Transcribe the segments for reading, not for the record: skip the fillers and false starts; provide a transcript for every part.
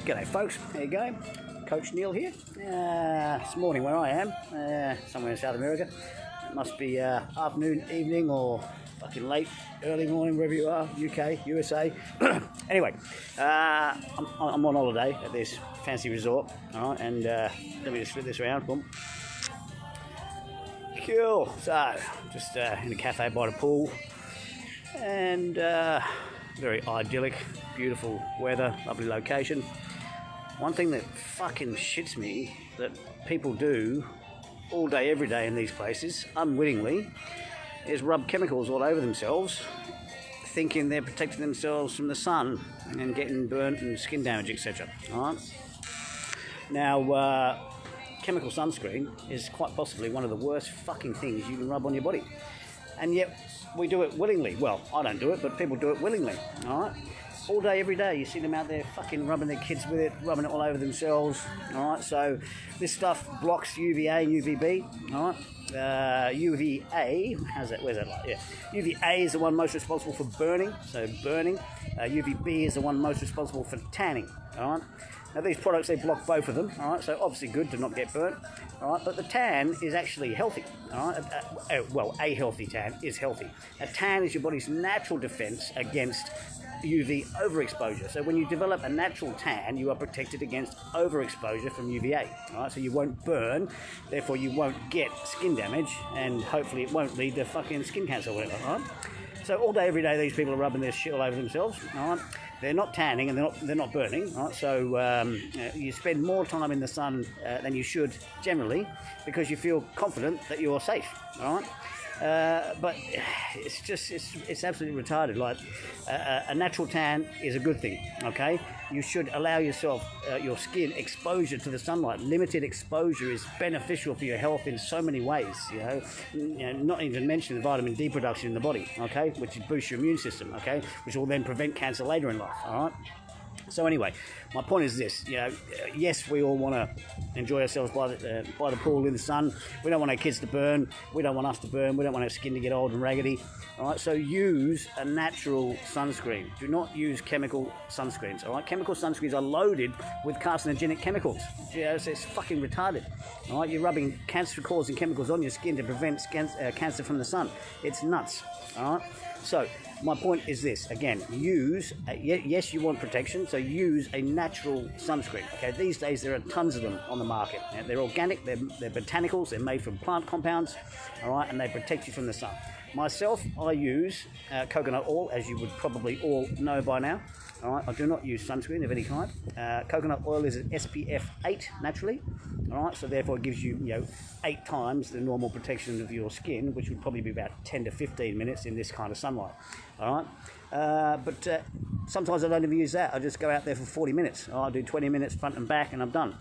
G'day folks, there you go. Coach Neil here. This morning where I am, somewhere in South America. It must be afternoon, evening, or fucking late, early morning, wherever you are, UK, USA. Anyway, I'm on holiday at this fancy resort, alright, and let me just flip this around, boom. Cool, so, just in a cafe by the pool, and very idyllic, beautiful weather, lovely location. One thing that fucking shits me that people do all day, every day in these places, unwittingly, is rub chemicals all over themselves, thinking they're protecting themselves from the sun and getting burnt and skin damage, etc. Alright? Now, chemical sunscreen is quite possibly one of the worst fucking things you can rub on your body. And yet, we do it willingly. Well, I don't do it, but people do it willingly. Alright? All day, every day, you see them out there fucking rubbing their kids with it, rubbing it all over themselves. Alright, so this stuff blocks UVA and UVB. Alright, UVA, how's that? Where's that like? Yeah, UVA is the one most responsible for burning, so burning. UVB is the one most responsible for tanning. Alright, now these products, they block both of them. Alright, so obviously good to not get burnt. Alright, but the tan is actually healthy. Alright, well, a healthy tan is healthy. A tan is your body's natural defense against UV overexposure. So when you develop a natural tan, you are protected against overexposure from UVA. Alright, so you won't burn, therefore you won't get skin damage, and hopefully it won't lead to fucking skin cancer or whatever. Alright, so all day, every day, these people are rubbing their shit all over themselves. Alright, they're not tanning and they're not burning. Alright, so you spend more time in the sun than you should generally because you feel confident that you're safe. Alright. But it's absolutely retarded. Like a natural tan is a good thing, okay? You should allow yourself your skin exposure to the sunlight. Limited exposure is beneficial for your health in so many ways, you know, not even mention the vitamin D production in the body, okay, which boosts your immune system, okay, which will then prevent cancer later in life. All right. So anyway, my point is this, you know, yes, we all want to enjoy ourselves by the pool in the sun. We don't want our kids to burn. We don't want us to burn. We don't want our skin to get old and raggedy. All right, so use a natural sunscreen. Do not use chemical sunscreens. All right, chemical sunscreens are loaded with carcinogenic chemicals. You know, so it's fucking retarded. All right, you're rubbing cancer-causing chemicals on your skin to prevent cancer from the sun. It's nuts. All right, so my point is this, again, use, yes, you want protection, so use a natural sunscreen. Okay, these days there are tons of them on the market. Now, they're organic, they're botanicals, they're made from plant compounds, all right, and they protect you from the sun. Myself, I use coconut oil, as you would probably all know by now. All right, I do not use sunscreen of any kind. Coconut oil is an SPF 8 naturally. All right, so therefore it gives you, 8 times the normal protection of your skin, which would probably be about 10 to 15 minutes in this kind of sunlight. All right, but sometimes I don't even use that. I just go out there for 40 minutes. I do 20 minutes front and back, and I'm done.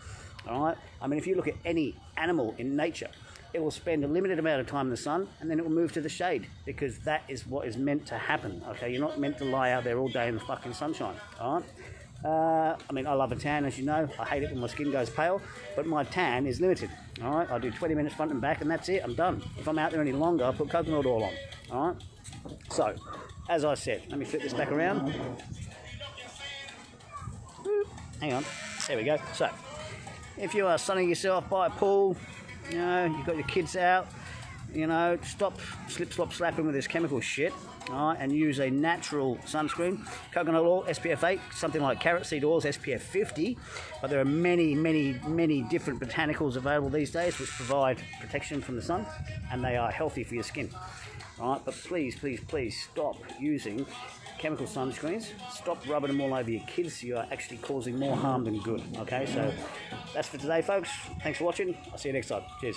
All right. I mean, if you look at any animal in nature, it will spend a limited amount of time in the sun and then it will move to the shade because that is what is meant to happen, okay? You're not meant to lie out there all day in the fucking sunshine, all right? I mean, I love a tan, as you know. I hate it when my skin goes pale, but my tan is limited, all right? I do 20 minutes front and back and that's it, I'm done. If I'm out there any longer, I'll put coconut oil on, all right? So, as I said, let me flip this back around. Hang on, there we go. So, if you are sunning yourself by a pool, you know, you've got your kids out, you know, stop slip, slop, slapping with this chemical shit, all right, and use a natural sunscreen. Coconut oil, SPF 8, something like carrot seed oils, SPF 50, but there are many, many, many different botanicals available these days which provide protection from the sun, and they are healthy for your skin, all right, but please, please, please stop using chemical sunscreens. Stop rubbing them all over your kids. You are actually causing more harm than good, okay? So that's for today, folks. Thanks for watching. I'll see you next time. Cheers.